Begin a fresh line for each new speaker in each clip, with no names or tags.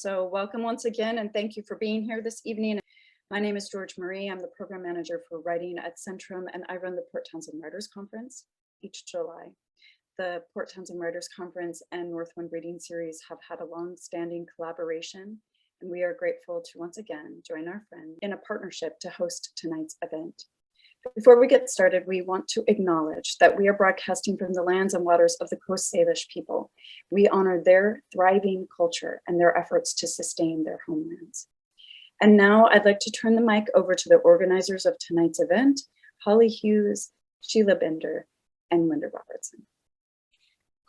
So welcome once again, and thank you for being here this evening. My name is George Marie. I'm the program manager for writing at Centrum, and I run the Port Townsend Writers Conference each July. The Port Townsend Writers Conference and Northwind Reading Series have had a long-standing collaboration, and we are grateful to once again join our friend in a partnership to host tonight's event. Before we get started, we want to acknowledge that we are broadcasting from the lands and waters of the Coast Salish people. We honor their thriving culture and their efforts to sustain their homelands. And now I'd like to turn the mic over to the organizers of tonight's event, Holly Hughes, Sheila Bender, and Linda Robertson.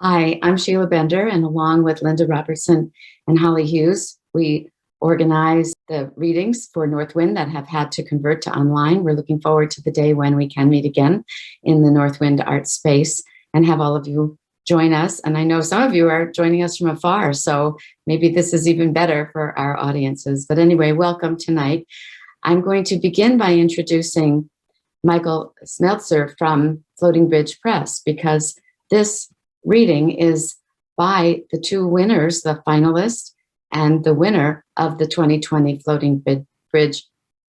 Hi, I'm Sheila Bender, and along with Linda Robertson and Holly Hughes, we organize the readings for Northwind that have had to convert to online. We're looking forward to the day when we can meet again in the Northwind art space and have all of you join us. And I know some of you are joining us from afar, so maybe this is even better for our audiences. But anyway, welcome tonight. I'm going to begin by introducing Michael Smeltzer from Floating Bridge Press, because this reading is by the two winners, the finalists, and the winner of the 2020 Floating Bridge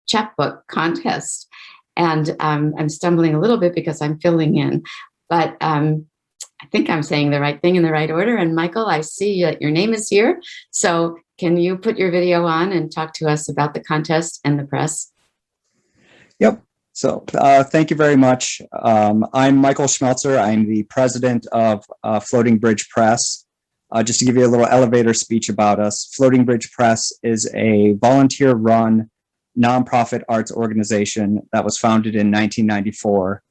Chapbook contest. And I'm stumbling a little bit because I'm filling in, but I think I'm saying the right thing in the right order. And Michael, I see that your name is here. So can you put your video on and talk to us about the contest and the press?
Yep. So thank you very much. I'm Michael Schmeltzer. I'm the president of Floating Bridge Press. Just to give you a little elevator speech about us, Floating Bridge Press is a volunteer-run nonprofit arts organization that was founded in 1994.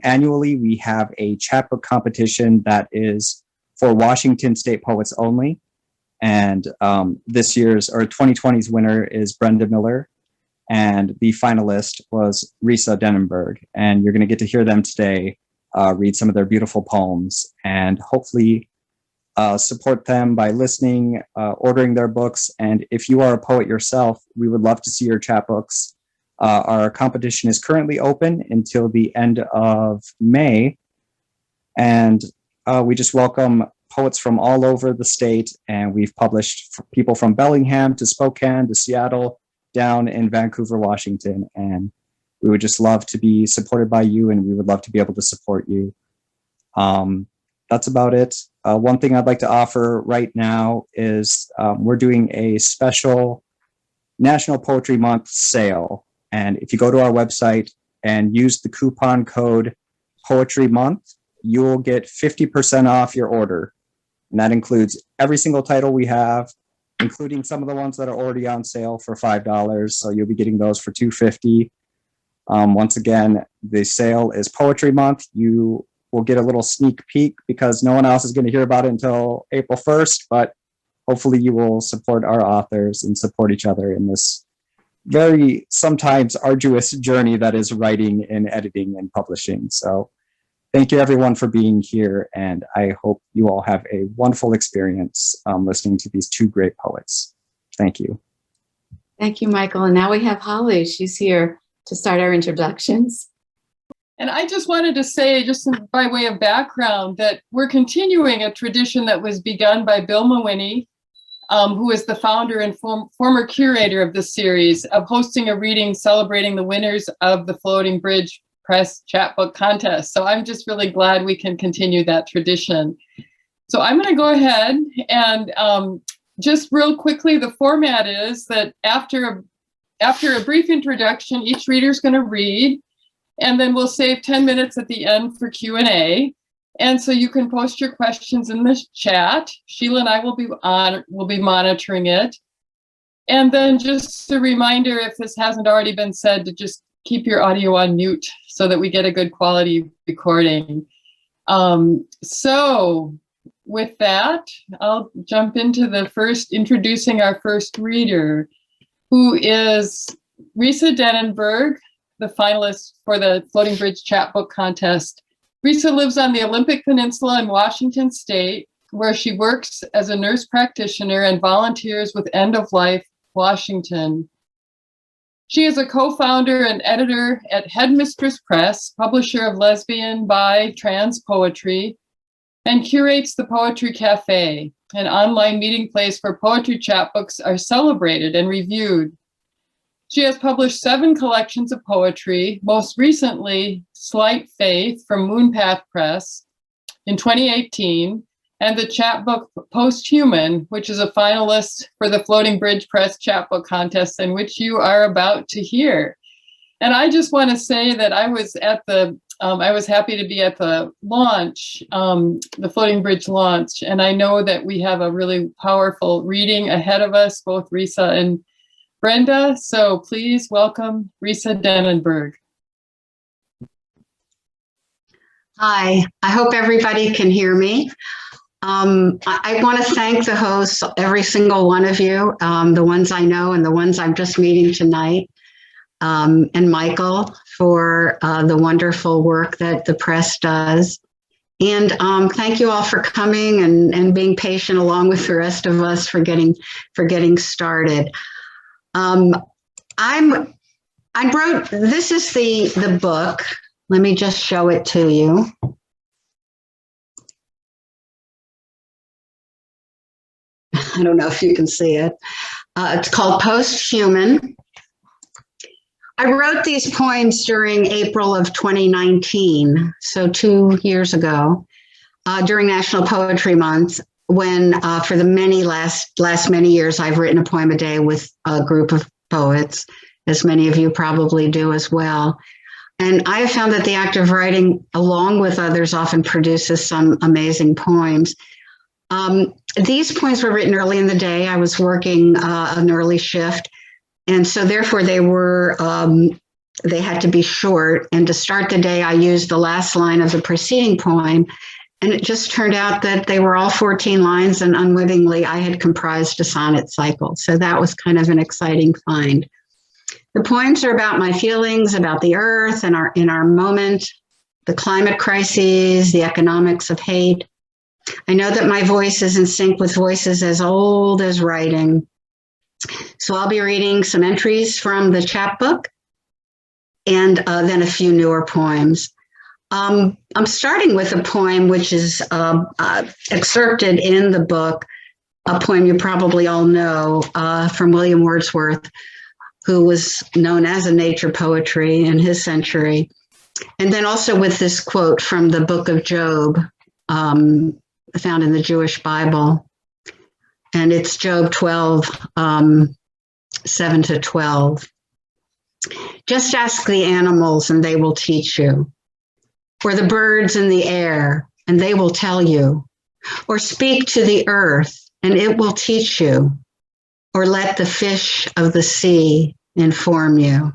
Annually, we have a chapbook competition that is for Washington State poets only. And this year's, or 2020's winner is Brenda Miller. And the finalist was Risa Denenberg. And you're going to get to hear them today read some of their beautiful poems, and hopefully support them by listening, ordering their books. And if you are a poet yourself, we would love to see your chapbooks. Our competition is currently open until the end of May. And we just welcome poets from all over the state. And we've published people from Bellingham to Spokane to Seattle, down in Vancouver, Washington. And we would just love to be supported by you, and we would love to be able to support you. That's about it. One thing I'd like to offer right now is we're doing a special National Poetry Month sale. And if you go to our website and use the coupon code Poetry Month, you will get 50% off your order. And that includes every single title we have, including some of the ones that are already on sale for $5. So you'll be getting those for $2.50. Once again, the sale is Poetry Month. You will get a little sneak peek because no one else is going to hear about it until April 1st, but hopefully you will support our authors and support each other in this very sometimes arduous journey that is writing and editing and publishing. So thank you everyone for being here, and I hope you all have a wonderful experience listening to these two great poets. Thank you.
Thank you, Michael. And now we have Holly. She's here to start our introductions.
And I just wanted to say, just by way of background, that we're continuing a tradition that was begun by Bill Mawhinney, who is the founder and former curator of the series, of hosting a reading celebrating the winners of the Floating Bridge Press Chapbook contest. So I'm just really glad we can continue that tradition. So I'm going to go ahead and just real quickly, the format is that after a brief introduction, each reader is going to read, and then we'll save 10 minutes at the end for Q&A. And so you can post your questions in the chat. Sheila and I will be monitoring it. And then just a reminder, if this hasn't already been said, to just keep your audio on mute so that we get a good quality recording. So with that, I'll jump into introducing our first reader, who is Risa Denenberg, the finalist for the Floating Bridge Chapbook contest. Risa lives on the Olympic Peninsula in Washington State, where she works as a nurse practitioner and volunteers with End of Life Washington. She is a co-founder and editor at Headmistress Press, publisher of lesbian, bi, trans poetry, and curates the Poetry Cafe. an online meeting place where poetry chapbooks are celebrated and reviewed. She has published 7 collections of poetry, most recently Slight Faith from Moonpath Press in 2018, and the chapbook Posthuman, which is a finalist for the Floating Bridge Press Chapbook Contest, and which you are about to hear. And I just want to say that I was happy to be at the launch, the Floating Bridge launch, and I know that we have a really powerful reading ahead of us, both Risa and Brenda. So please welcome Risa Denenberg.
Hi, I hope everybody can hear me. I want to thank the hosts, every single one of you, the ones I know and the ones I'm just meeting tonight, and Michael for the wonderful work that the press does. And thank you all for coming and being patient along with the rest of us for getting started. This is the book. Let me just show it to you. I don't know if you can see it. It's called Posthuman. I wrote these poems during April of 2019, so 2 years ago, during National Poetry Month, when for the last many years I've written a poem a day with a group of poets, as many of you probably do as well. And I have found that the act of writing, along with others, often produces some amazing poems. These poems were written early in the day. I was working an early shift, and so therefore they had to be short. And to start the day, I used the last line of the preceding poem, and it just turned out that they were all 14 lines, and unwittingly I had comprised a sonnet cycle. So that was kind of an exciting find. The poems are about my feelings about the earth and in our moment, the climate crises, the economics of hate. I know that my voice is in sync with voices as old as writing. So I'll be reading some entries from the chapbook and then a few newer poems. I'm starting with a poem which is excerpted in the book, a poem you probably all know from William Wordsworth, who was known as a nature poetry in his century. And then also with this quote from the book of Job, found in the Jewish Bible. And it's Job 12, 7 to 12. Just ask the animals and they will teach you, or the birds in the air and they will tell you, or speak to the earth and it will teach you, or let the fish of the sea inform you.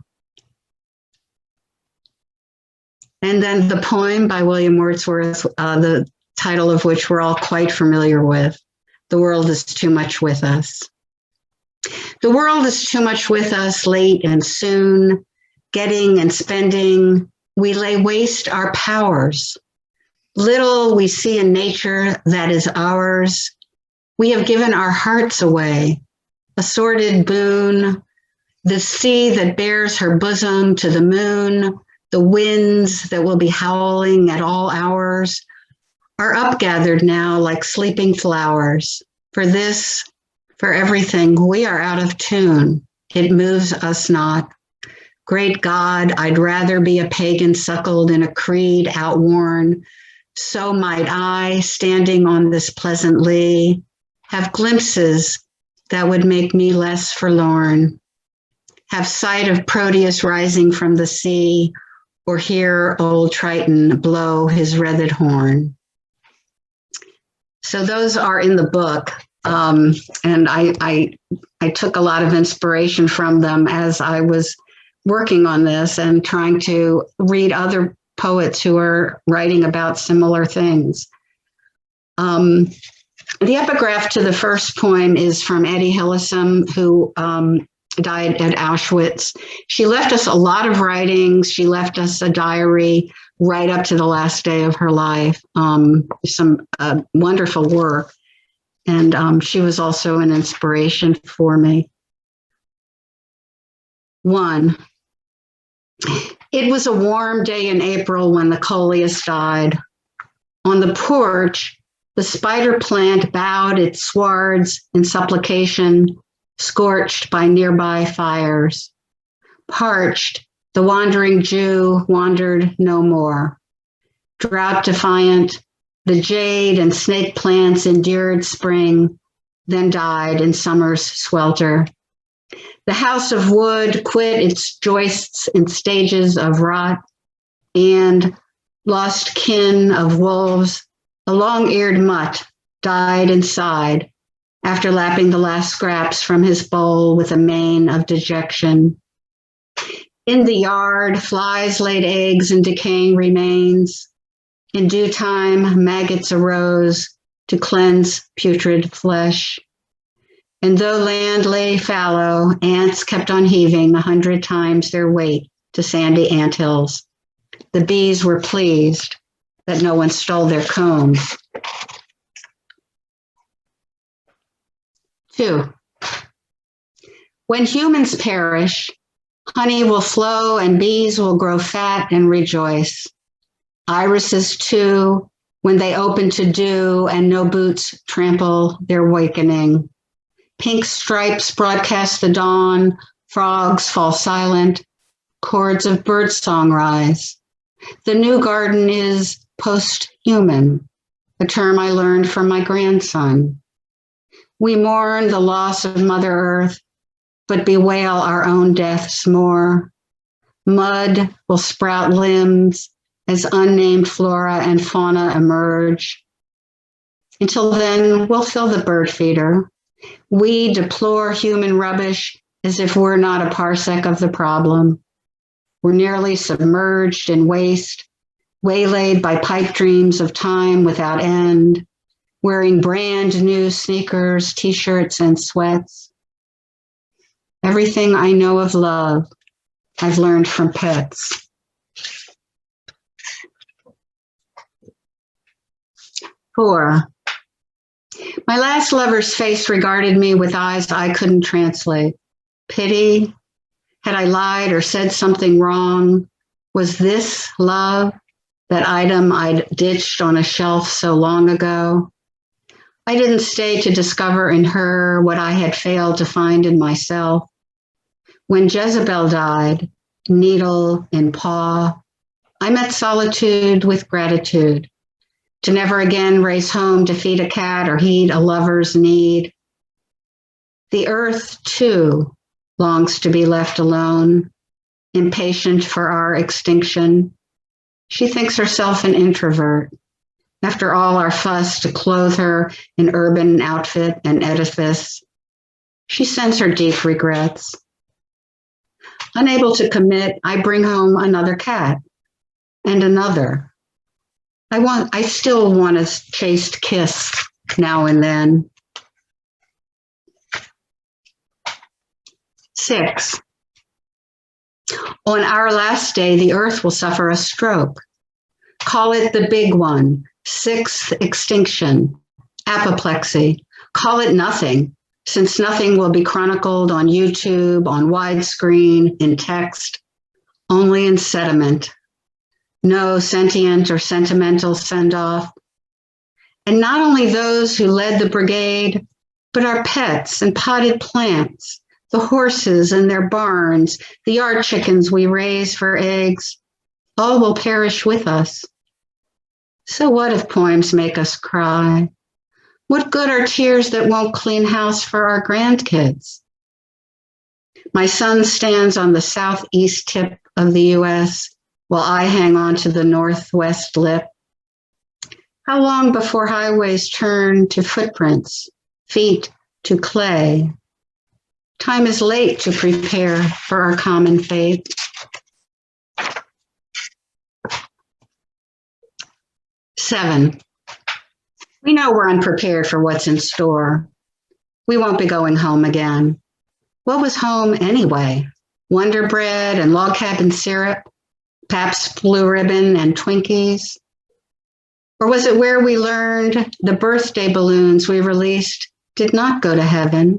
And then the poem by William Wordsworth, the title of which we're all quite familiar with, The World is Too Much With Us. The world is too much with us, late and soon, getting and spending, we lay waste our powers. Little we see in nature that is ours. We have given our hearts away, a sordid boon, the sea that bears her bosom to the moon, the winds that will be howling at all hours, are upgathered now like sleeping flowers. For this, for everything, we are out of tune. It moves us not. Great God, I'd rather be a pagan suckled in a creed outworn. So might I, standing on this pleasant lea, have glimpses that would make me less forlorn. Have sight of Proteus rising from the sea, or hear old Triton blow his wreathed horn. So those are in the book, and I took a lot of inspiration from them as I was working on this and trying to read other poets who are writing about similar things. The epigraph to the first poem is from Etty Hillesum, who died at Auschwitz. She left us a lot of writings. She left us a diary right up to the last day of her life, some wonderful work. And she was also an inspiration for me. 1. It was a warm day in April when the coleus died. On the porch, the The spider plant bowed its swards in supplication, scorched by nearby fires. Parched, the wandering Jew wandered no more. Drought defiant, the jade and snake plants endured spring, then died in summer's swelter. The house of wood quit its joists in stages of rot, and lost kin of wolves, a long-eared mutt died inside after lapping the last scraps from his bowl with a mane of dejection. In the yard, flies laid eggs in decaying remains. In due time, maggots arose to cleanse putrid flesh. And though land lay fallow, ants kept on heaving 100 times their weight to sandy anthills. The bees were pleased that no one stole their combs. 2. When humans perish, honey will flow and bees will grow fat and rejoice. Irises too, when they open to dew and no boots trample their wakening. Pink stripes broadcast the dawn, frogs fall silent, chords of birdsong rise. The new garden is post-human, a term I learned from my grandson. We mourn the loss of Mother Earth, but bewail our own deaths more. Mud will sprout limbs as unnamed flora and fauna emerge. Until then, we'll fill the bird feeder. We deplore human rubbish as if we're not a parsec of the problem. We're nearly submerged in waste, waylaid by pipe dreams of time without end, wearing brand new sneakers, t-shirts, and sweats. Everything I know of love, I've learned from pets. 4. My last lover's face regarded me with eyes I couldn't translate. Pity? Had I lied or said something wrong? Was this love, that item I'd ditched on a shelf so long ago? I didn't stay to discover in her what I had failed to find in myself. When Jezebel died, needle in paw, I met solitude with gratitude, to never again race home to feed a cat or heed a lover's need. The earth, too, longs to be left alone, impatient for our extinction. She thinks herself an introvert. After all our fuss to clothe her in urban outfit and edifice, she sends her deep regrets. Unable to commit, I bring home another cat and another. I still want a chaste kiss now and then. 6. On our last day, the earth will suffer a stroke. Call it the big one, 6th extinction, apoplexy. Call it nothing, since nothing will be chronicled on YouTube, on widescreen, in text, only in sediment. No sentient or sentimental send-off. And not only those who led the brigade, but our pets and potted plants, the horses in their barns, the yard chickens we raise for eggs, all will perish with us. So what if poems make us cry? What good are tears that won't clean house for our grandkids? My son stands on the southeast tip of the U.S., while I hang on to the northwest lip. How long before highways turn to footprints, feet to clay? Time is late to prepare for our common fate. 7. We know we're unprepared for what's in store. We won't be going home again. What was home anyway? Wonder Bread and log cabin syrup? Pabst Blue Ribbon and Twinkies? Or was it where we learned the birthday balloons we released did not go to heaven?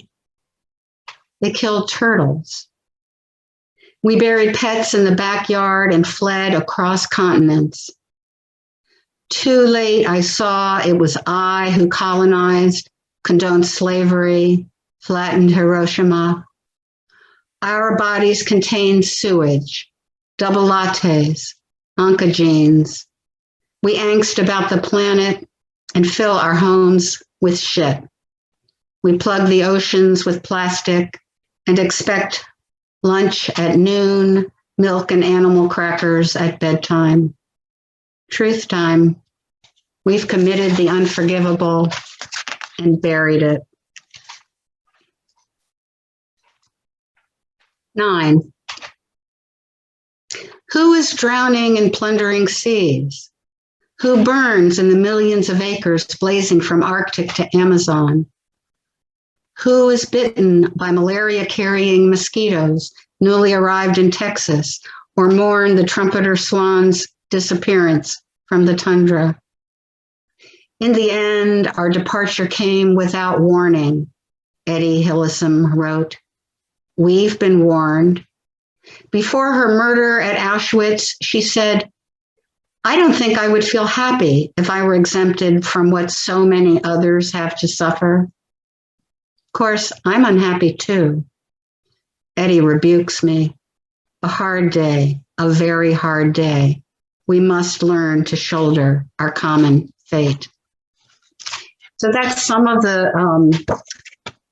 They killed turtles. We buried pets in the backyard and fled across continents. Too late, I saw it was I who colonized, condoned slavery, flattened Hiroshima. Our bodies contain sewage, double lattes, oncogenes. We angst about the planet and fill our homes with shit. We plug the oceans with plastic and expect lunch at noon, milk and animal crackers at bedtime. Truth time. We've committed the unforgivable and buried it. 9. Who is drowning in plundering seas? Who burns in the millions of acres blazing from Arctic to Amazon? Who is bitten by malaria-carrying mosquitoes newly arrived in Texas or mourn the trumpeter swan's disappearance from the tundra? In the end, our departure came without warning, Eddie Hillesum wrote. We've been warned. Before her murder at Auschwitz, she said, I don't think I would feel happy if I were exempted from what so many others have to suffer. Of course, I'm unhappy too. Eddie rebukes me. A hard day, a very hard day. We must learn to shoulder our common fate. So that's some of the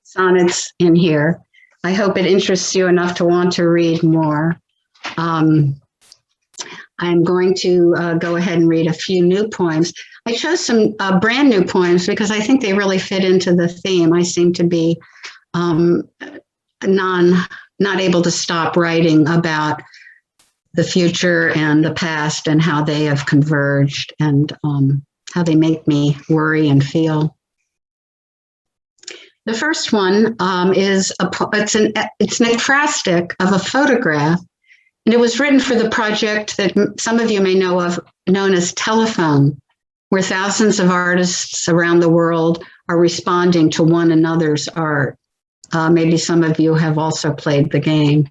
sonnets in here. I hope it interests you enough to want to read more. I'm going to go ahead and read a few new poems. I chose some brand new poems because I think they really fit into the theme. I seem to be not able to stop writing about the future and the past and how they have converged and how they make me worry and feel. The first one is it's an ekphrastic of a photograph, and it was written for the project that some of you may know of, known as Telephone, where thousands of artists around the world are responding to one another's art. Maybe some of you have also played the game.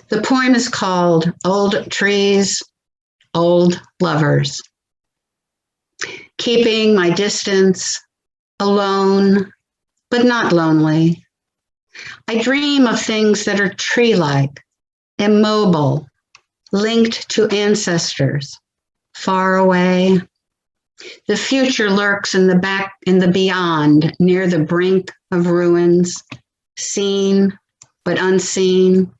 The poem is called Old Trees, Old Lovers. Keeping my distance, alone, but not lonely. I dream of things that are tree-like, immobile, linked to ancestors, far away. The future lurks in the beyond, near the brink of ruins, seen but unseen.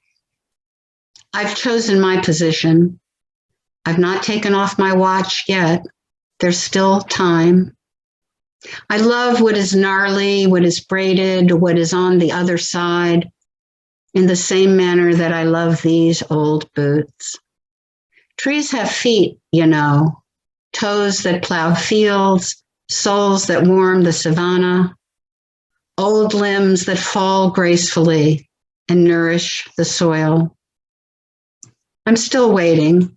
I've chosen my position. I've not taken off my watch yet. There's still time. I love what is gnarly, what is braided, what is on the other side, in the same manner that I love these old boots. Trees have feet, you know, toes that plow fields, soles that warm the savanna, old limbs that fall gracefully and nourish the soil. I'm still waiting.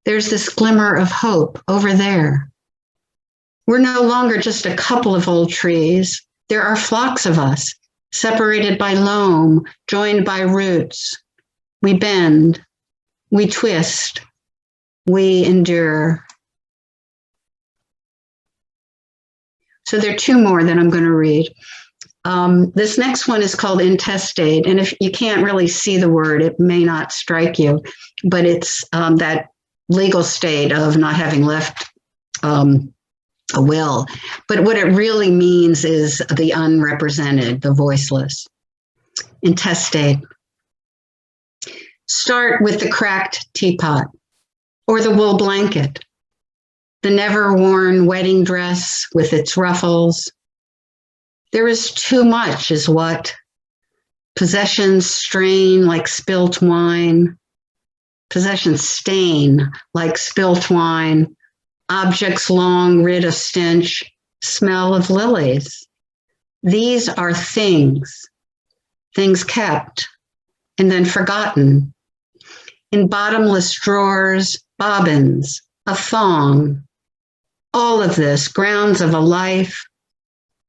There's this glimmer of hope over there. We're no longer just a couple of old trees. There are flocks of us, separated by loam, joined by roots. We bend, we twist, we endure. So there are two more that I'm going to read. This next one is called intestate, and if you can't really see the word, it may not strike you, but it's that legal state of not having left a will. But what it really means is the unrepresented, the voiceless. Intestate. Start with the cracked teapot or the wool blanket, the never-worn wedding dress with its ruffles. There is too much, is what. Possessions strain like spilt wine. Possessions stain like spilt wine. Objects long rid of stench, smell of lilies. These are things kept and then forgotten. In bottomless drawers, bobbins, a thong. All of this, grounds of a life,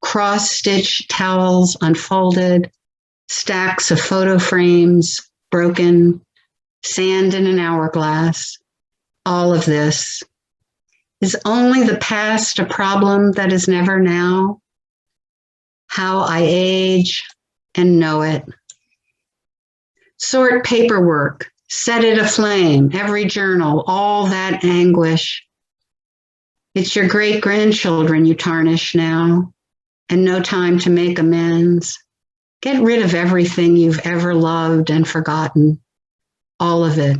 cross-stitched towels unfolded, stacks of photo frames broken, sand in an hourglass. All of this. Is only the past a problem that is never now? How I age and know it. Sort paperwork, set it aflame, every journal, all that anguish. It's your great-grandchildren you tarnish now, and no time to make amends. Get rid of everything you've ever loved and forgotten, all of it.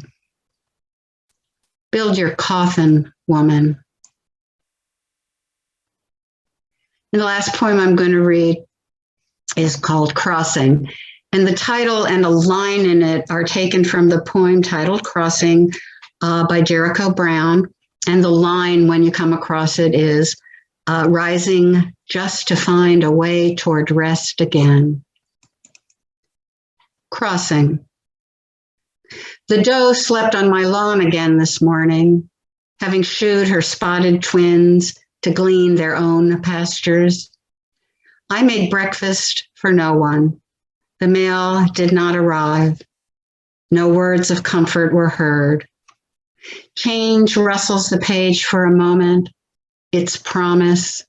Build your coffin, woman. And the last poem I'm going to read is called Crossing. And the title and a line in it are taken from the poem titled Crossing by Jericho Brown. And the line, when you come across it, is rising just to find a way toward rest again. Crossing. The doe slept on my lawn again this morning, having shooed her spotted twins to glean their own pastures. I made breakfast for no one. The mail did not arrive. No words of comfort were heard. Change rustles the page for a moment, its promise,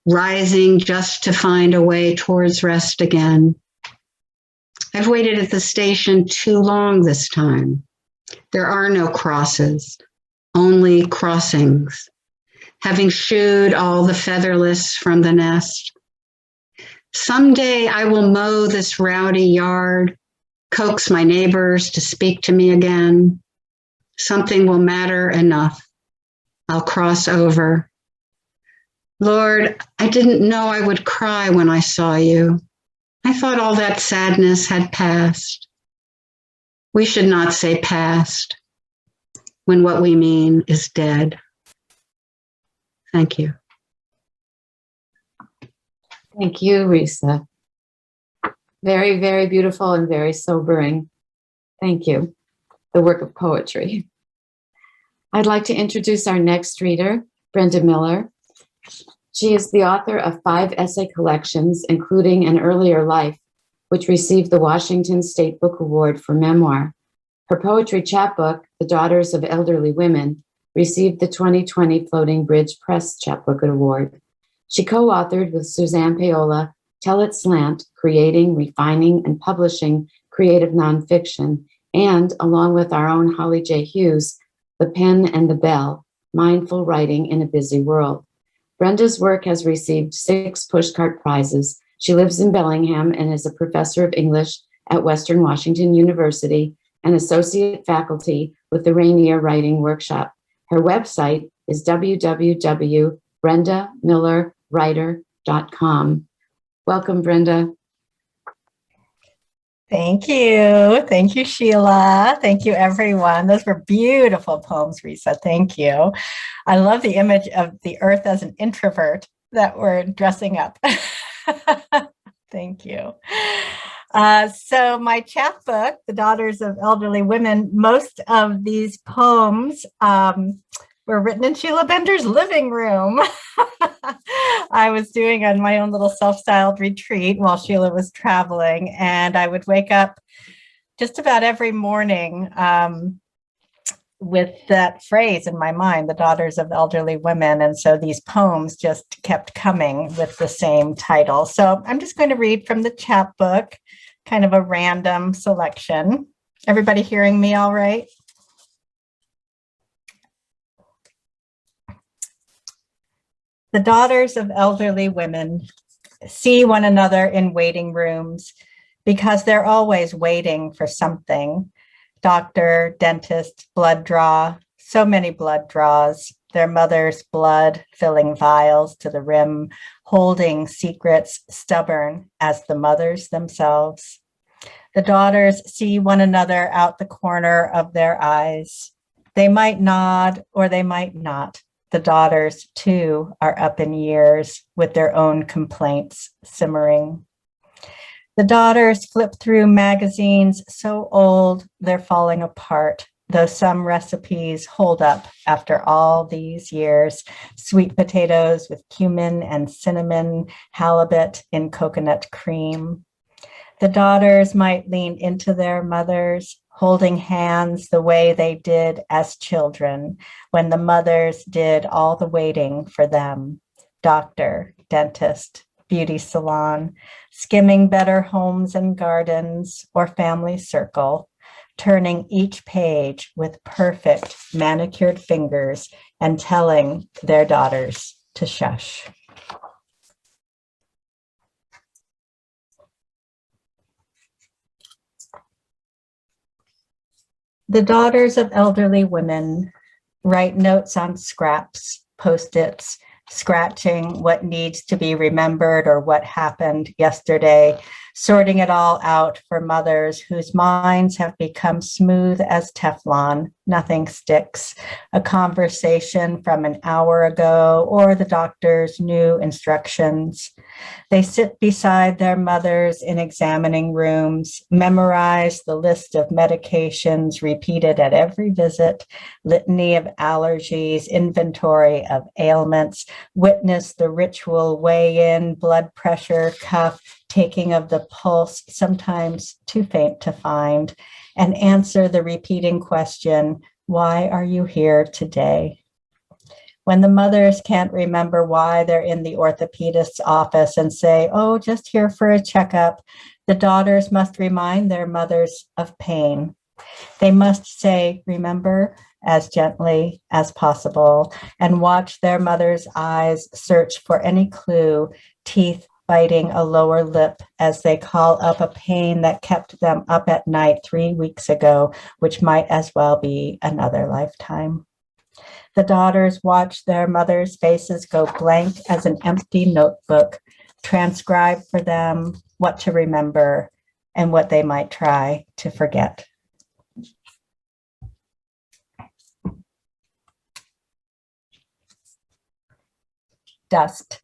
rising just to find a way towards rest again. I've waited at the station too long this time. There are no crosses, only crossings. Having shooed all the featherless from the nest. Someday I will mow this rowdy yard, coax my neighbors to speak to me again. Something will matter enough. I'll cross over. Lord, I didn't know I would cry when I saw you. I thought all that sadness had passed. We should not say past when what we mean is dead. Thank you.
Thank you, Risa. Very, very beautiful and very sobering. Thank you. The work of poetry. I'd like to introduce our next reader, Brenda Miller. She is the author of 5 essay collections, including An Earlier Life, which received the Washington State Book Award for Memoir. Her poetry chapbook, The Daughters of Elderly Women, received the 2020 Floating Bridge Press Chapbook Award. She co-authored with Suzanne Paola, Tell It Slant, Creating, Refining, and Publishing Creative Nonfiction, and, along with our own Holly J. Hughes, The Pen and the Bell, Mindful Writing in a Busy World. Brenda's work has received 6 Pushcart Prizes. She lives in Bellingham and is a professor of English at Western Washington University and associate faculty with the Rainier Writing Workshop. Her website is www.brendamillerwriter.com. Welcome, Brenda.
Thank you. Thank you, Sheila. Thank you, everyone. Those were beautiful poems, Risa. Thank you. I love the image of the earth as an introvert that we're dressing up. Thank you. So my chapbook, The Daughters of Elderly Women, most of these poems were written in Sheila Bender's living room. I was doing on my own little self-styled retreat while Sheila was traveling, and I would wake up just about every morning with that phrase in my mind, The Daughters of Elderly Women. And so these poems just kept coming with the same title. So I'm just going to read from the chapbook, kind of a random selection. Everybody hearing me all right? The daughters of elderly women see one another in waiting rooms because they're always waiting for something. Doctor, dentist, blood draw, so many blood draws, their mother's blood filling vials to the rim, holding secrets stubborn as the mothers themselves. The daughters see one another out the corner of their eyes. They might nod or they might not. The daughters, too, are up in years with their own complaints simmering. The daughters flip through magazines so old they're falling apart, though some recipes hold up after all these years. Sweet potatoes with cumin and cinnamon, halibut in coconut cream. The daughters might lean into their mothers, holding hands the way they did as children when the mothers did all the waiting for them. Doctor, dentist, beauty salon, skimming better homes and gardens or family circle, turning each page with perfect manicured fingers and telling their daughters to shush. The daughters of elderly women write notes on scraps, Post-its, scratching what needs to be remembered or what happened yesterday, sorting it all out for mothers whose minds have become smooth as Teflon. Nothing sticks. A conversation from an hour ago or the doctor's new instructions. They sit beside their mothers in examining rooms, memorize the list of medications repeated at every visit, litany of allergies, inventory of ailments, witness the ritual weigh-in, blood pressure, cuff, taking of the pulse, sometimes too faint to find, and answer the repeating question, why are you here today? When the mothers can't remember why they're in the orthopedist's office and say, oh, just here for a checkup, the daughters must remind their mothers of pain. They must say, remember, as gently as possible, and watch their mother's eyes search for any clue, teeth biting a lower lip as they call up a pain that kept them up at night 3 weeks ago, which might as well be another lifetime. The daughters watch their mothers' faces go blank as an empty notebook, transcribe for them what to remember and what they might try to forget. Dust.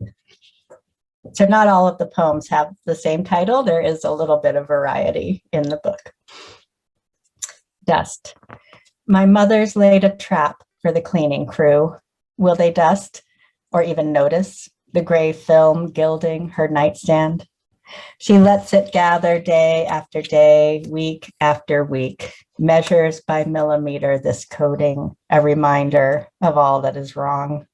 So not all of the poems have the same title. There is a little bit of variety in the book. Dust. My mother's laid a trap for the cleaning crew. Will they dust or even notice the gray film gilding her nightstand? She lets it gather day after day, week after week, measures by millimeter this coating, a reminder of all that is wrong.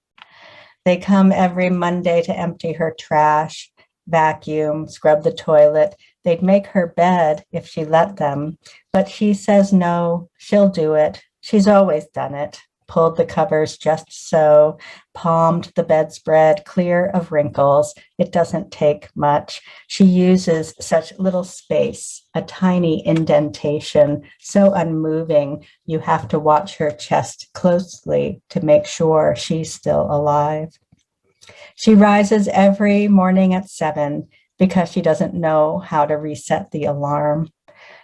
They come every Monday to empty her trash, vacuum, scrub the toilet. They'd make her bed if she let them, but she says no, she'll do it. She's always done it. Pulled the covers just so, palmed the bedspread clear of wrinkles. It doesn't take much. She uses such little space, a tiny indentation, so unmoving, you have to watch her chest closely to make sure she's still alive. She rises every morning at 7 because she doesn't know how to reset the alarm.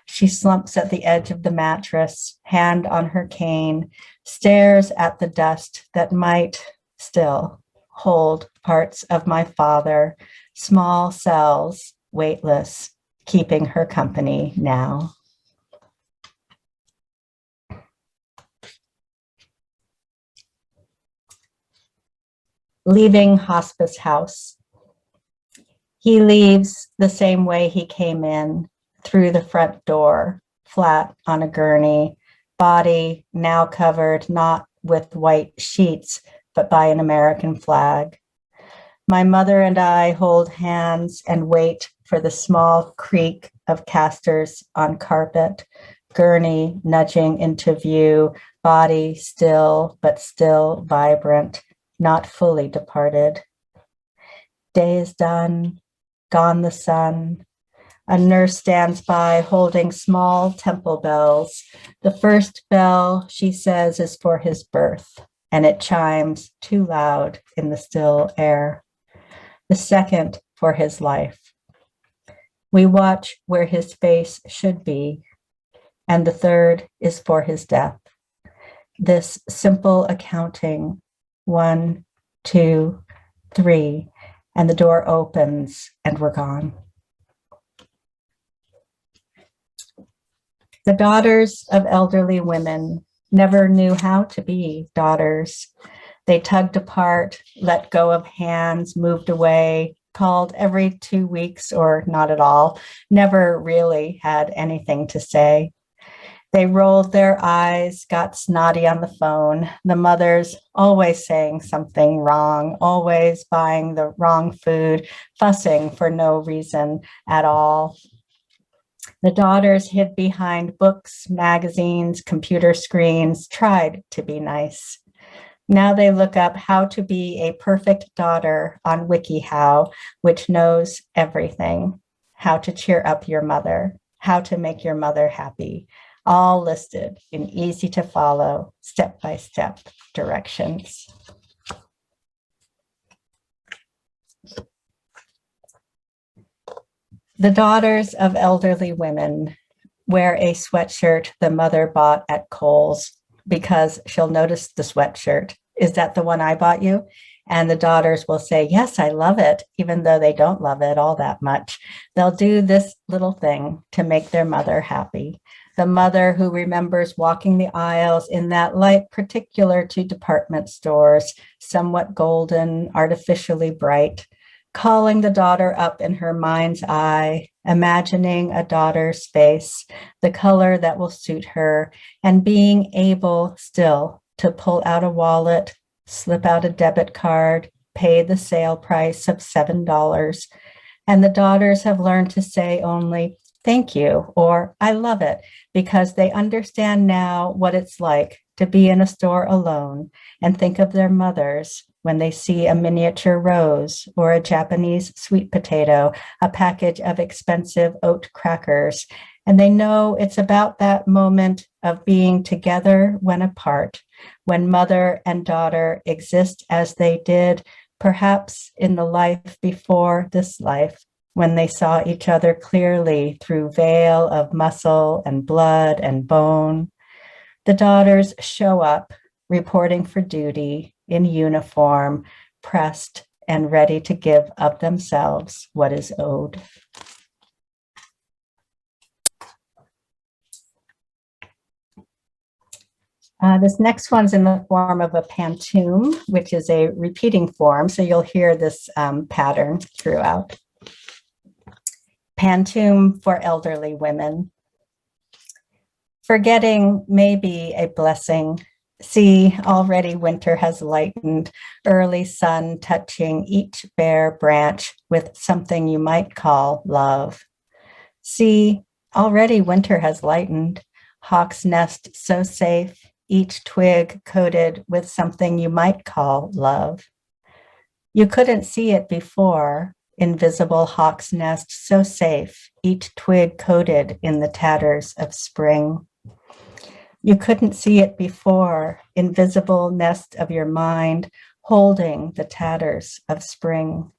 She slumps at the edge of the mattress, hand on her cane, stares at the dust that might still hold parts of my father, small cells, weightless, keeping her company now. Leaving hospice house. He leaves the same way he came in, through the front door, flat on a gurney, body now covered not with white sheets, but by an American flag. My mother and I hold hands and wait for the small creak of casters on carpet, gurney nudging into view, body still, but still vibrant, not fully departed. Day is done, gone the sun. A nurse stands by holding small temple bells. The first bell, she says, is for his birth, and it chimes too loud in the still air. The second for his life. We watch where his face should be, and the third is for his death. This simple accounting, 1, 2, 3, and the door opens and we're gone. The daughters of elderly women never knew how to be daughters. They tugged apart, let go of hands, moved away, called every 2 weeks or not at all, never really had anything to say. They rolled their eyes, got snotty on the phone. The mother's always saying something wrong, always buying the wrong food, fussing for no reason at all. The daughters hid behind books, magazines, computer screens, tried to be nice. Now they look up how to be a perfect daughter on WikiHow, which knows everything. How to cheer up your mother, how to make your mother happy, all listed in easy to follow, step-by-step directions. The daughters of elderly women wear a sweatshirt the mother bought at Kohl's because she'll notice the sweatshirt. Is that the one I bought you? And the daughters will say, yes, I love it, even though they don't love it all that much. They'll do this little thing to make their mother happy. The mother who remembers walking the aisles in that light particular to department stores, somewhat golden, artificially bright, calling the daughter up in her mind's eye, imagining a daughter's face, the color that will suit her, and being able still to pull out a wallet, slip out a debit card, pay the sale price of $7. And the daughters have learned to say only, thank you, or I love it, because they understand now what it's like to be in a store alone and think of their mothers when they see a miniature rose or a Japanese sweet potato, a package of expensive oat crackers. And they know it's about that moment of being together when apart, when mother and daughter exist as they did, perhaps in the life before this life, when they saw each other clearly through veil of muscle and blood and bone. The daughters show up, reporting for duty, in uniform, pressed and ready to give of themselves what is owed. This next one's in the form of a pantoum, which is a repeating form, so you'll hear this pattern throughout. Pantoum for elderly women. Forgetting may be a blessing. See, already winter has lightened, early sun touching each bare branch with something you might call love. See, already winter has lightened, hawk's nest so safe, each twig coated with something you might call love. You couldn't see it before, invisible hawk's nest so safe, each twig coated in the tatters of spring. You couldn't see it before, invisible nest of your mind, holding the tatters of spring.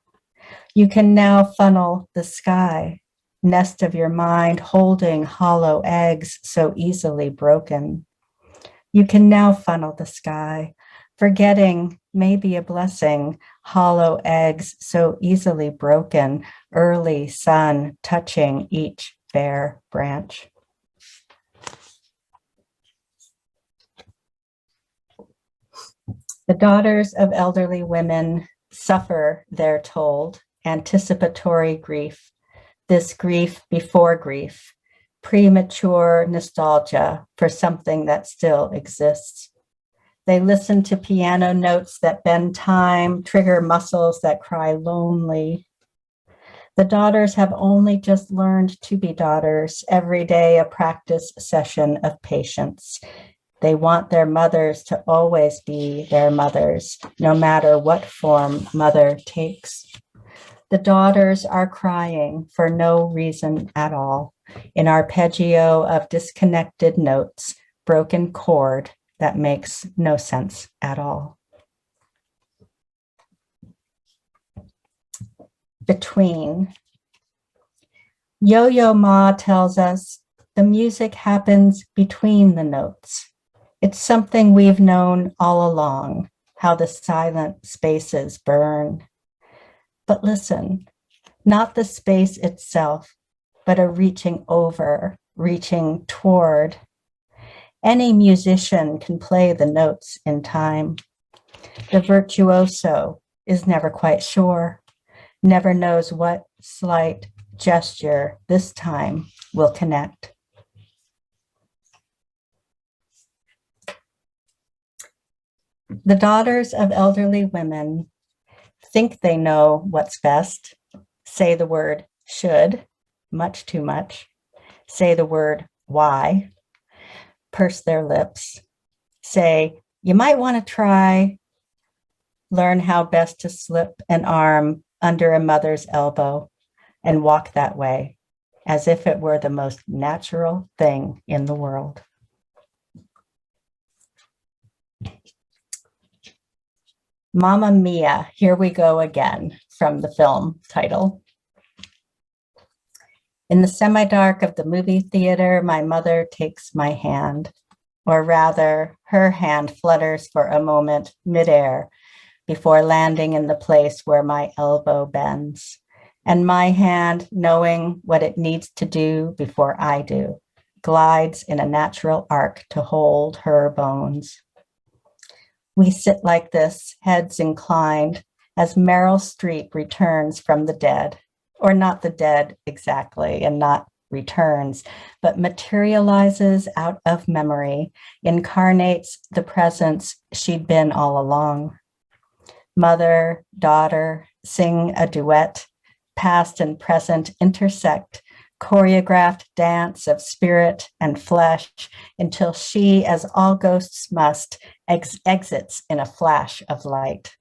You can now funnel the sky, nest of your mind, holding hollow eggs so easily broken. You can now funnel the sky, forgetting may be a blessing, hollow eggs so easily broken, early sun touching each bare branch. The daughters of elderly women suffer, they're told, anticipatory grief, this grief before grief, premature nostalgia for something that still exists. They listen to piano notes that bend time, trigger muscles that cry lonely. The daughters have only just learned to be daughters, every day a practice session of patience. They want their mothers to always be their mothers, no matter what form mother takes. The daughters are crying for no reason at all, in arpeggio of disconnected notes, broken chord that makes no sense at all. Between. Yo-Yo Ma tells us the music happens between the notes. It's something we've known all along, how the silent spaces burn. But listen, not the space itself, but a reaching over, reaching toward. Any musician can play the notes in time. The virtuoso is never quite sure, never knows what slight gesture this time will connect. The daughters of elderly women think they know what's best, say the word should, much too much, say the word why, purse their lips, say, you might want to try, learn how best to slip an arm under a mother's elbow and walk that way, as if it were the most natural thing in the world. Mamma Mia, Here We Go Again, from the film title. In the semi-dark of the movie theater, my mother takes my hand, or rather, her hand flutters for a moment midair before landing in the place where my elbow bends. And my hand, knowing what it needs to do before I do, glides in a natural arc to hold her bones. We sit like this, heads inclined, as Meryl Streep returns from the dead, or not the dead exactly, and not returns, but materializes out of memory, incarnates the presence she'd been all along. Mother, daughter, sing a duet, past and present intersect, choreographed dance of spirit and flesh until she, as all ghosts must, exits in a flash of light.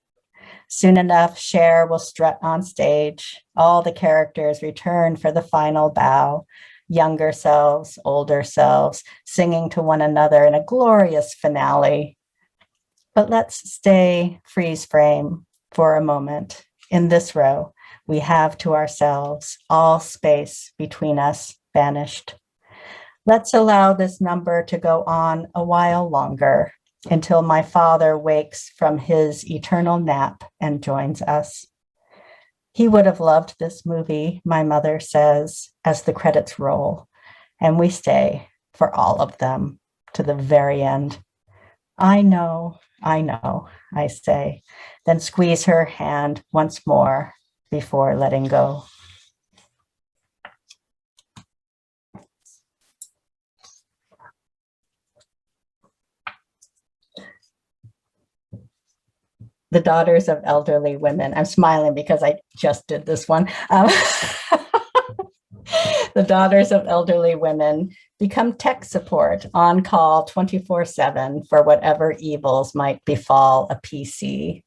Soon enough, Cher will strut on stage. All the characters return for the final bow. Younger selves, older selves, singing to one another in a glorious finale. But let's stay freeze frame for a moment. In this row, we have to ourselves all space between us vanished. Let's allow this number to go on a while longer until my father wakes from his eternal nap and joins us. He would have loved this movie, my mother says, as the credits roll, and we stay for all of them to the very end. I know, I say, then squeeze her hand once more before letting go. The daughters of elderly women. I'm smiling because I just did this one. The daughters of elderly women become tech support on call 24/7 for whatever evils might befall a PC.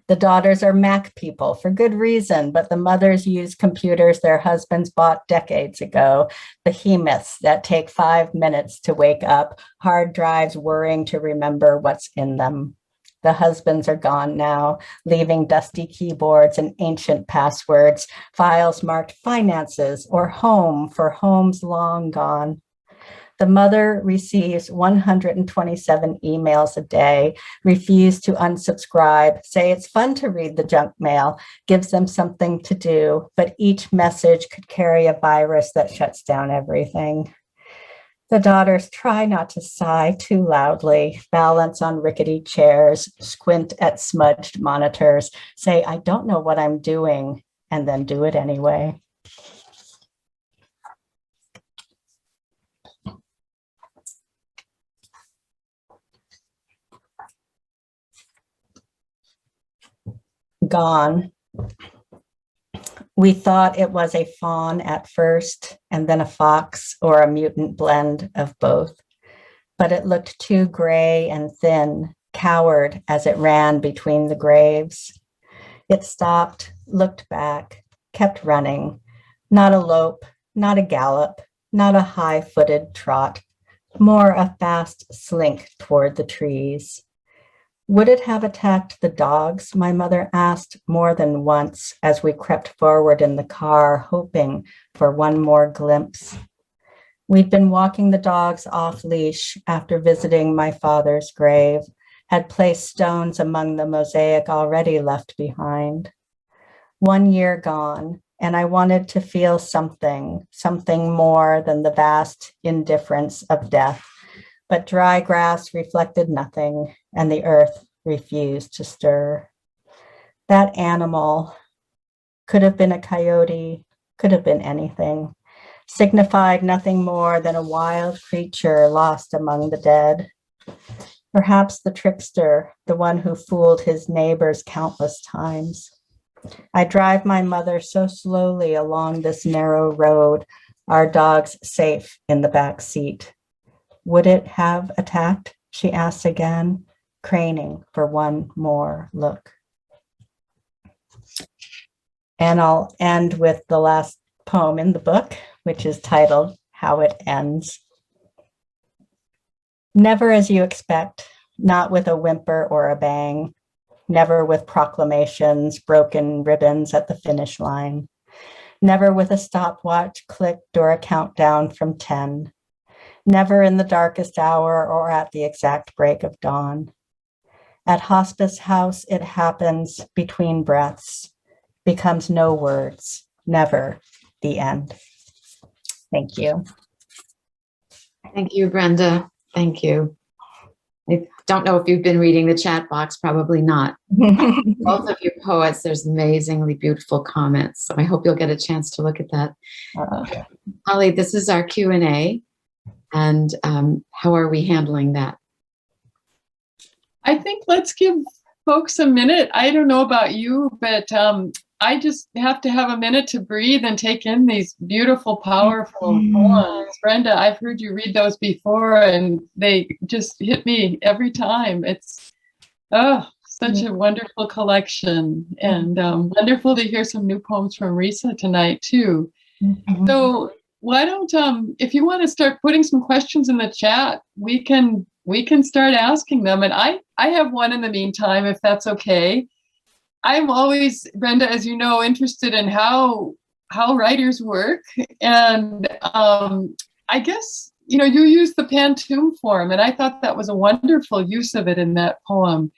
The daughters are Mac people for good reason, but the mothers use computers their husbands bought decades ago, behemoths that take 5 minutes to wake up, hard drives worrying to remember what's in them. The husbands are gone now, leaving dusty keyboards and ancient passwords, files marked finances or home for homes long gone. The mother receives 127 emails a day, refuse to unsubscribe, say it's fun to read the junk mail, gives them something to do, but each message could carry a virus that shuts down everything. The daughters try not to sigh too loudly, balance on rickety chairs, squint at smudged monitors, say, I don't know what I'm doing, and then do it anyway. Gone. We thought it was a fawn at first, and then a fox or a mutant blend of both. But it looked too gray and thin, cowered as it ran between the graves. It stopped, looked back, kept running. Not a lope, not a gallop, not a high-footed trot, more a fast slink toward the trees. Would it have attacked the dogs? My mother asked more than once as we crept forward in the car, hoping for one more glimpse. We'd been walking the dogs off leash after visiting my father's grave, had placed stones among the mosaic already left behind. 1 year gone, and I wanted to feel something more than the vast indifference of death. But dry grass reflected nothing, and the earth refused to stir. That animal could have been a coyote, could have been anything, signified nothing more than a wild creature lost among the dead. Perhaps the trickster, the one who fooled his neighbors countless times. I drive my mother so slowly along this narrow road, our dogs safe in the back seat. Would it have attacked? She asks again, craning for one more look. And I'll end with the last poem in the book, which is titled How It Ends. Never as you expect, not with a whimper or a bang, never with proclamations, broken ribbons at the finish line, never with a stopwatch clicked or a countdown from 10, never in the darkest hour or at the exact break of dawn. At Hospice House, it happens between breaths, becomes no words, never the end. Thank you.
Thank you, Brenda. Thank you. I don't know if you've been reading the chat box, probably not. Both of you poets, there's amazingly beautiful comments. So I hope you'll get a chance to look at that. Holly, this is our Q&A. And how are we handling that?
I think let's give folks a minute. I don't know about you, but I just have to have a minute to breathe and take in these beautiful, powerful poems. Brenda, I've heard you read those before, and they just hit me every time. It's such a wonderful collection, and wonderful to hear some new poems from Risa tonight, too. So why don't, if you want to start putting some questions in the chat, we can start asking them. And I have one in the meantime, if that's okay. I'm always, Brenda, as you know, interested in how writers work. And I guess, you use the pantoum form, and I thought that was a wonderful use of it in that poem.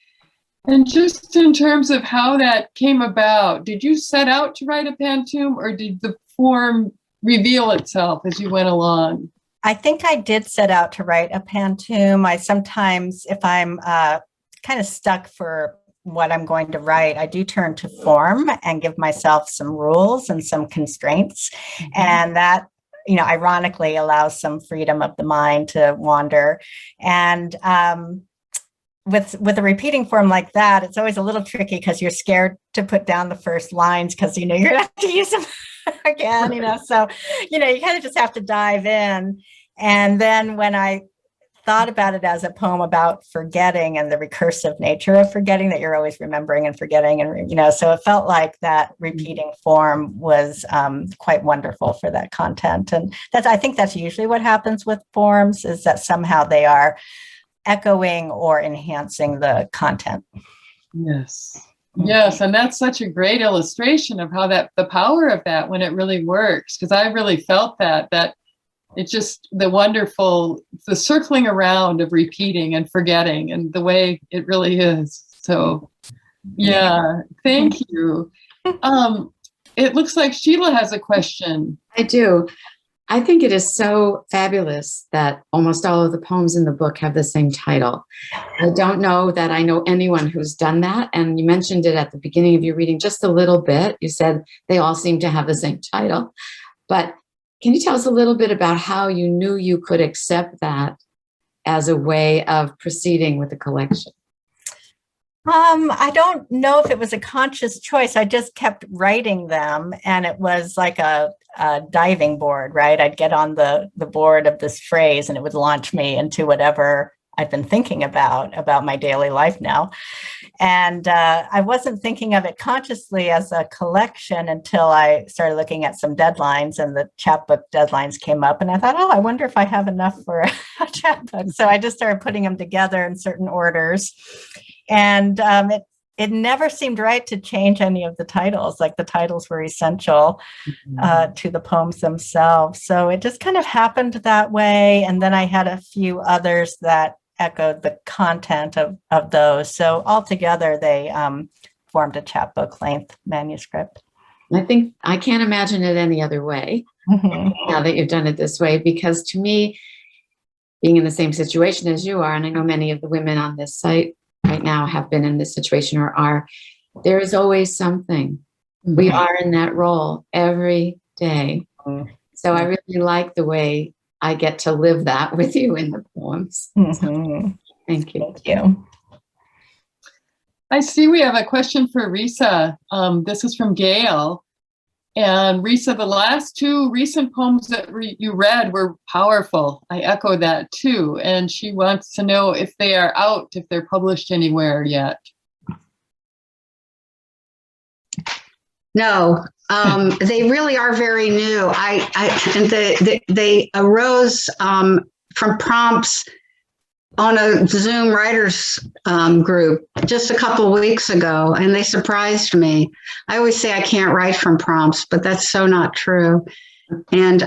And just in terms of how that came about, did you set out to write a pantoum, or did the form reveal itself as you went along?
I think I did set out to write a pantoum. I sometimes, if I'm kind of stuck for what I'm going to write, I do turn to form and give myself some rules and some constraints. And that, ironically allows some freedom of the mind to wander. And with a repeating form like that, it's always a little tricky because you're scared to put down the first lines because, you're going to have to use them again, so, you kind of just have to dive in. And then when I thought about it as a poem about forgetting and the recursive nature of forgetting, that you're always remembering and forgetting, and so it felt like that repeating form was quite wonderful for that content. And I think that's usually what happens with forms, is that somehow they are echoing or enhancing the content.
Yes, and that's such a great illustration of how the power of that when it really works, because I really felt that it's just the circling around of repeating and forgetting, and the way it really is. So, yeah, thank you. It looks like Sheila has a question.
I do. I think it is so fabulous that almost all of the poems in the book have the same title. I don't know that I know anyone who's done that. And you mentioned it at the beginning of your reading just a little bit. You said they all seem to have the same title. But can you tell us a little bit about how you knew you could accept that as a way of proceeding with the collection?
I don't know if it was a conscious choice. I just kept writing them, and it was like a diving board, right? I'd get on the board of this phrase, and it would launch me into whatever I've been thinking about my daily life now. And I wasn't thinking of it consciously as a collection until I started looking at some deadlines, and the chapbook deadlines came up, and I thought, I wonder if I have enough for a chapbook. So I just started putting them together in certain orders. And it never seemed right to change any of the titles. Like, the titles were essential to the poems themselves. So it just kind of happened that way. And then I had a few others that echoed the content of those. So altogether, they formed a chapbook length manuscript.
I think I can't imagine it any other way now that you've done it this way, because to me, being in the same situation as you are, and I know many of the women on this site right now have been in this situation or are, there is always something. We are in that role every day. So I really like the way I get to live that with you in the poems. Thank you.
Thank you.
I see we have a question for Risa. This is from Gail. And Risa, the last two recent poems that you read were powerful. I echo that too. And she wants to know if they are out, if they're published anywhere yet.
No, they really are very new. They arose from prompts on a Zoom writers group just a couple of weeks ago, and they surprised me. I always say I can't write from prompts, but that's so not true. And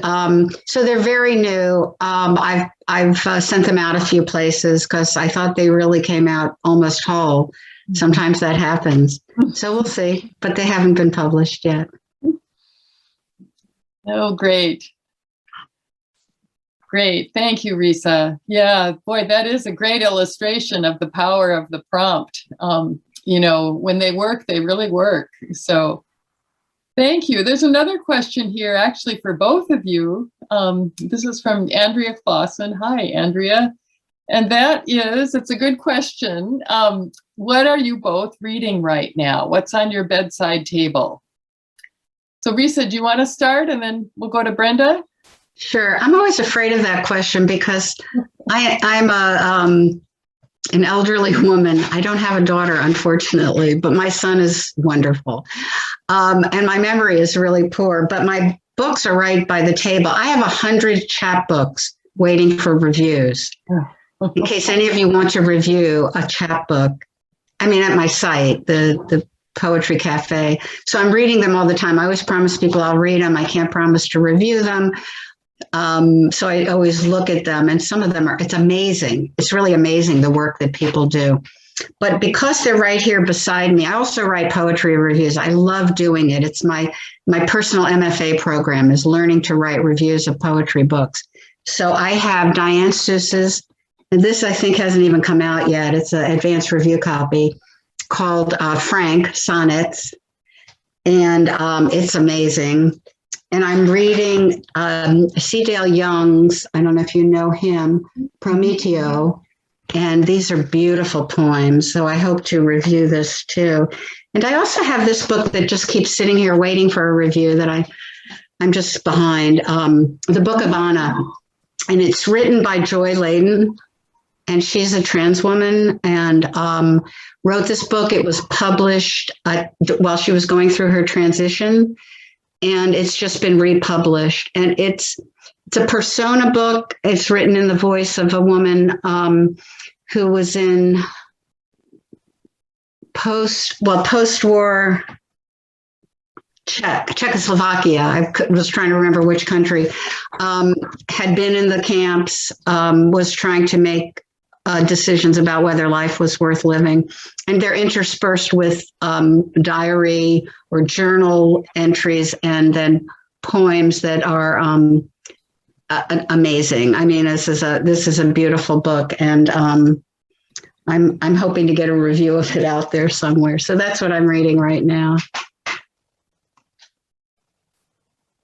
so they're very new. I've sent them out a few places because I thought they really came out almost whole. Sometimes that happens. So we'll see, but they haven't been published yet.
Oh, great. Great. Thank you, Risa. Yeah, boy, that is a great illustration of the power of the prompt. You know, when they work, they really work. So thank you. There's another question here actually for both of you. This is from Andrea Clausen. Hi, Andrea. And that is, it's a good question. What are you both reading right now? What's on your bedside table? So Risa, do you want to start and then we'll go to Brenda?
Sure. I'm always afraid of that question because I'm an elderly woman. I don't have a daughter, unfortunately, but my son is wonderful. And my memory is really poor, but my books are right by the table. I have 100 chapbooks waiting for reviews. In case any of you want to review a chapbook, I mean, at my site, the Poetry Cafe. So I'm reading them all the time. I always promise people I'll read them. I can't promise to review them. So I always look at them, and some of them it's amazing. It's really amazing the work that people do. But because they're right here beside me, I also write poetry reviews. I love doing it. It's my personal MFA program is learning to write reviews of poetry books. So I have Diane Seuss's, and this I think hasn't even come out yet. It's an advanced review copy called Frank Sonnets, and it's amazing. And I'm reading C. Dale Young's, I don't know if you know him, Prometeo, and these are beautiful poems. So I hope to review this too. And I also have this book that just keeps sitting here waiting for a review that I'm just behind, The Book of Anna. And it's written by Joy Layden, and she's a trans woman and wrote this book. It was published while she was going through her transition, and it's just been republished. And it's a persona book. It's written in the voice of a woman who was in post-war Czechoslovakia. I was trying to remember which country. Had been in the camps, was trying to make decisions about whether life was worth living. And they're interspersed with diary or journal entries and then poems that are amazing. I mean, this is a beautiful book, and I'm hoping to get a review of it out there somewhere. So that's what I'm reading right now.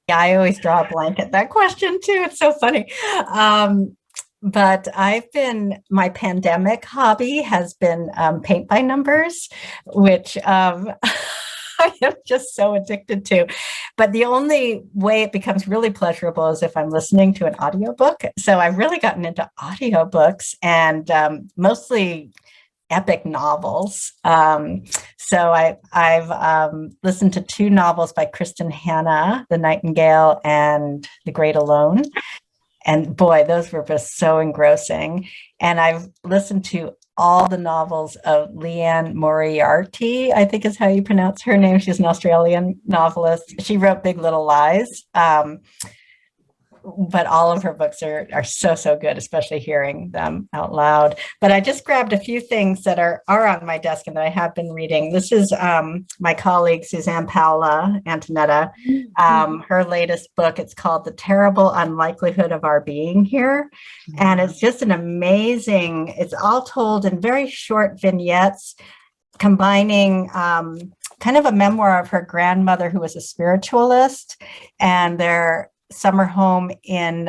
Yeah, I always draw a blank at that question too. It's so funny. But my pandemic hobby has been paint by numbers, which I am just so addicted to. But the only way it becomes really pleasurable is if I'm listening to an audiobook. So I've really gotten into audiobooks, and mostly epic novels. So I've listened to 2 novels by Kristen Hanna, The Nightingale and The Great Alone. And boy, those were just so engrossing. And I've listened to all the novels of Leanne Moriarty, I think is how you pronounce her name. She's an Australian novelist. She wrote Big Little Lies. But all of her books are so good, especially hearing them out loud. But I just grabbed a few things that are on my desk and that I have been reading. This is my colleague, Suzanne Paola Antonetta. Her latest book, it's called The Terrible Unlikelihood of Our Being Here. And it's just an amazing, it's all told in very short vignettes, combining kind of a memoir of her grandmother, who was a spiritualist, and their summer home in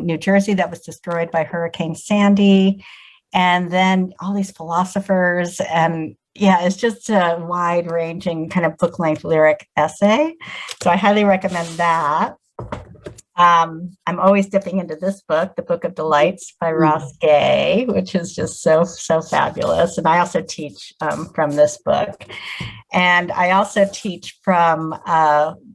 New Jersey that was destroyed by Hurricane Sandy, and then all these philosophers, and yeah, it's just a wide-ranging kind of book-length lyric essay. So I highly recommend that. I'm always dipping into this book, The Book of Delights by Ross Gay, which is just so fabulous. And I also teach from this book. And I also teach from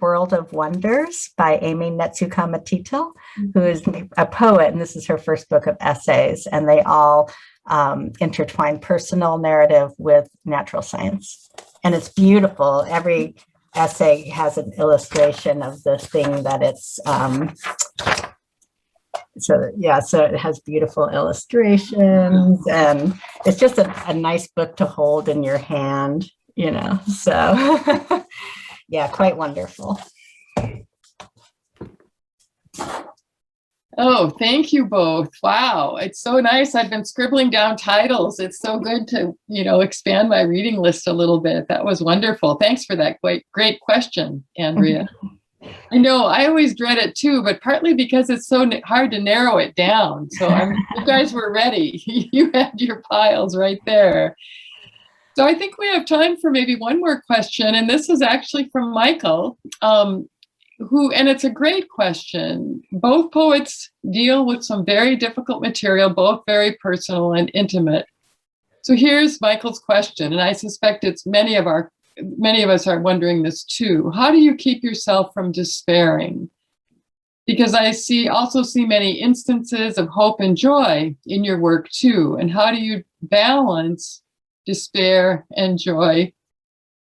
World of Wonders by Amy Netsuka-Matito, who is a poet, and this is her first book of essays, and they all intertwine personal narrative with natural science. And it's beautiful. Every essay has an illustration of the thing that it's so it has beautiful illustrations, and it's just a nice book to hold in your hand, so yeah, quite wonderful.
Oh, thank you both. Wow, it's so nice. I've been scribbling down titles. It's so good to, expand my reading list a little bit. That was wonderful. Thanks for that great question, Andrea. I know I always dread it too, but partly because it's so hard to narrow it down. So you guys were ready. You had your piles right there. So I think we have time for maybe one more question. And this is actually from Michael. And it's a great question. Both poets deal with some very difficult material, both very personal and intimate. So here's Michael's question, and I suspect it's many of us are wondering this too. How do you keep yourself from despairing? Because I also see many instances of hope and joy in your work too. And how do you balance despair and joy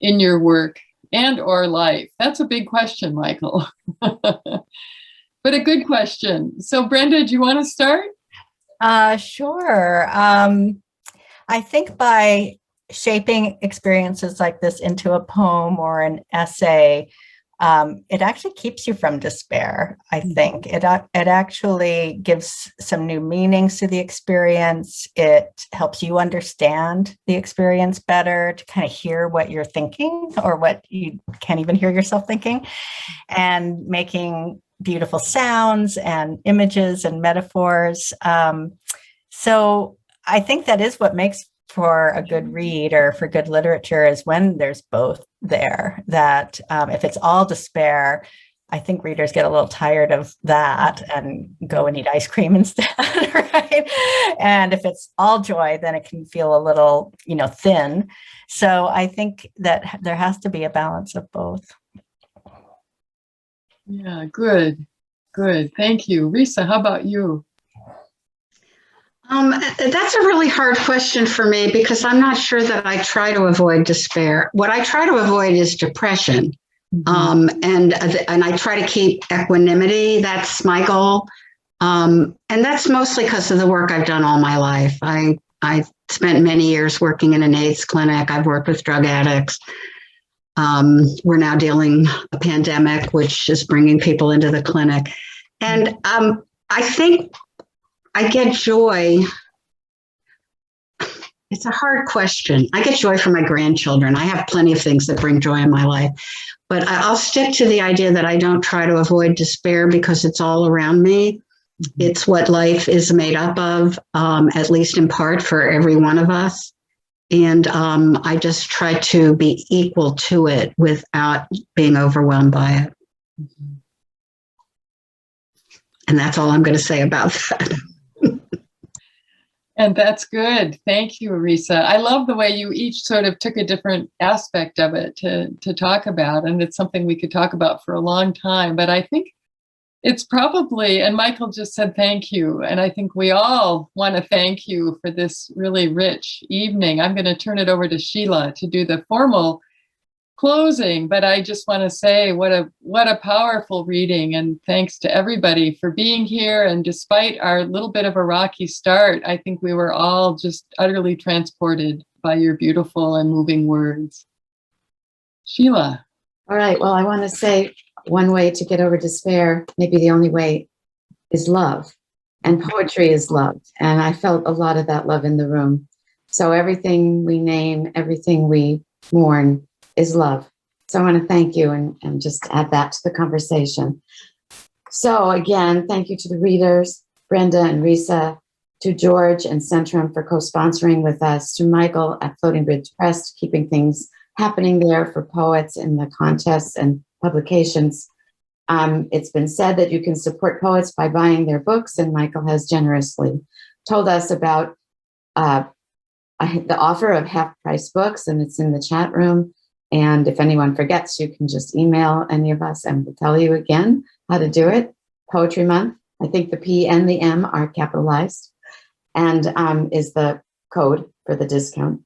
in your work and or life? That's a big question, Michael. But a good question. So Brenda, do you want to start?
Sure. I think by shaping experiences like this into a poem or an essay, it actually keeps you from despair. I think it actually gives some new meanings to the experience. It helps you understand the experience better, to kind of hear what you're thinking or what you can't even hear yourself thinking, and making beautiful sounds and images and metaphors. So I think that is what makes for a good read or for good literature, is when there's both there. That if it's all despair, I think readers get a little tired of that and go and eat ice cream instead, right? And if it's all joy, then it can feel a little, thin. So I think that there has to be a balance of both.
Yeah, good. Thank you. Risa, how about you?
That's a really hard question for me, because I'm not sure that I try to avoid despair. What I try to avoid is depression. And I try to keep equanimity. That's my goal. And that's mostly because of the work I've done all my life. I spent many years working in an AIDS clinic. I've worked with drug addicts. We're now dealing a pandemic, which is bringing people into the clinic. And I think I get joy. It's a hard question. I get joy from my grandchildren. I have plenty of things that bring joy in my life, but I'll stick to the idea that I don't try to avoid despair, because it's all around me. It's what life is made up of, at least in part, for every one of us. And I just try to be equal to it without being overwhelmed by it. And that's all I'm going to say about that.
And that's good. Thank you, Risa. I love the way you each sort of took a different aspect of it to talk about. And it's something we could talk about for a long time. But I think it's probably, and Michael just said thank you. And I think we all want to thank you for this really rich evening. I'm going to turn it over to Sheila to do the formal closing, but I just want to say what a powerful reading, and thanks to everybody for being here. And despite our little bit of a rocky start, I think we were all just utterly transported by your beautiful and moving words. Sheila.
All right. Well, I want to say one way to get over despair, maybe the only way, is love. And poetry is love. And I felt a lot of that love in the room. So everything we name, everything we mourn is love. So I want to thank you and just add that to the conversation. So again, thank you to the readers, Brenda and Risa, to George and Centrum for co-sponsoring with us, to Michael at Floating Bridge Press, keeping things happening there for poets in the contests and publications. It's been said that you can support poets by buying their books, and Michael has generously told us about the offer of half-price books, and it's in the chat room. And if anyone forgets, you can just email any of us and we'll tell you again how to do it. Poetry Month, I think the P and the M are capitalized, and is the code for the discount.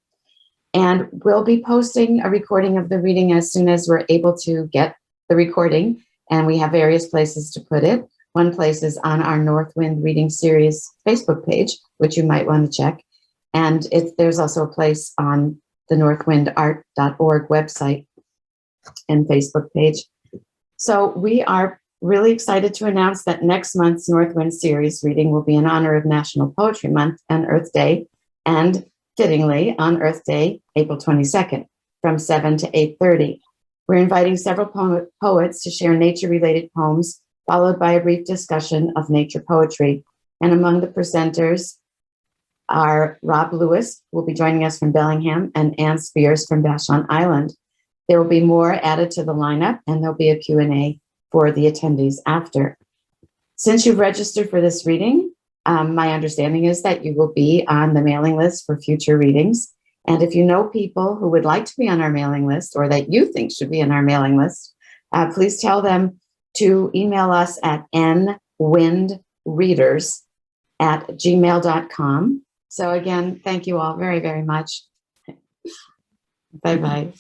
And we'll be posting a recording of the reading as soon as we're able to get the recording, and we have various places to put it. One place is on our Northwind Reading Series Facebook page, which you might want to check. And there's also a place on the northwindart.org website and Facebook page. So we are really excited to announce that next month's Northwind Series reading will be in honor of National Poetry Month and Earth Day, and fittingly on Earth Day, April 22nd, from 7 to 8:30. We're inviting several poets to share nature-related poems, followed by a brief discussion of nature poetry. And among the presenters are Rob Lewis, who will be joining us from Bellingham, and Ann Spears from Vashon Island. There will be more added to the lineup, and there'll be a Q&A for the attendees after. Since you've registered for this reading, my understanding is that you will be on the mailing list for future readings. And if you know people who would like to be on our mailing list, or that you think should be on our mailing list, please tell them to email us at nwindreaders@gmail.com. So again, thank you all very, very much. Bye-bye.